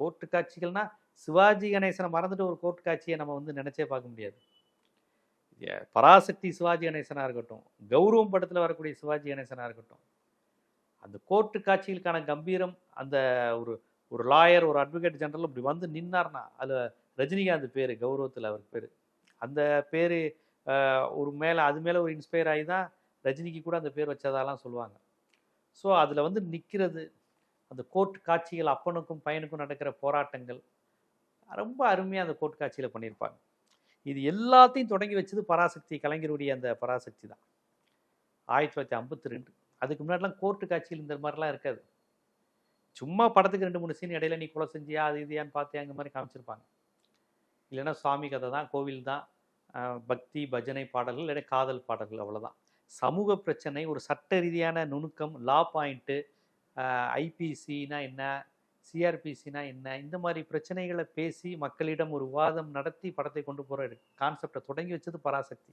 Court காட்சிகள்னா Sivaji கணேசனை மறந்துட்டு ஒரு court காட்சியை நம்ம வந்து நினைச்சே பார்க்க முடியாது. பராசக்தி சிவாஜி கணேசனா இருக்கட்டும், கௌரவம் படத்தில் வரக்கூடிய சிவாஜி கணேசனா இருக்கட்டும், அந்த கோர்ட்டு காட்சிகளுக்கான கம்பீரம், அந்த ஒரு ஒரு லாயர், ஒரு அட்வொகேட் ஜெனரல் இப்படி வந்து நின்னார்னா, அதில் ரஜினிகாந்த் பேர் கௌரவத்தில் அவருக்கு பேர், அந்த பேர் ஒரு மேலே அது மேலே ஒரு இன்ஸ்பயர் ஆகி தான் ரஜினிக்கு கூட அந்த பேர் வச்சதாலாம் சொல்லுவாங்க. ஸோ அதில் வந்து நிற்கிறது, அந்த கோர்ட் காட்சிகள், அப்பனுக்கும் பையனுக்கும் நடக்கிற போராட்டங்கள் ரொம்ப அருமையாக அந்த கோர்ட் காட்சியில் பண்ணியிருப்பாங்க. இது எல்லாத்தையும் தொடங்கி வச்சது பராசக்தி, கலைஞருடைய அந்த பராசக்தி தான் 1952. அதுக்கு முன்னாடிலாம் கோர்ட்டு காட்சியில் இந்த மாதிரிலாம் இருக்காது. சும்மா படத்துக்கு 2-3 சீன் இடையில நீ கொலை செஞ்சியா, அது இதையான்னு பார்த்தியா, இந்த மாதிரி காமிச்சிருப்பாங்க. இல்லைன்னா சுவாமி கதை தான், கோவில் தான், பக்தி பஜனை பாடல்கள், இல்லைன்னா காதல் பாடல்கள், அவ்வளோதான். சமூக பிரச்சனை, ஒரு சட்ட ரீதியான நுணுக்கம், லா பாயிண்ட்டு, ஐபிசினா என்ன, சிஆர்பிசினா என்ன, இந்த மாதிரி பிரச்சனைகளை பேசி மக்களிடம் ஒரு விவாதம் நடத்தி படத்தை கொண்டு போகிற கான்செப்டை தொடங்கி வச்சது பராசக்தி.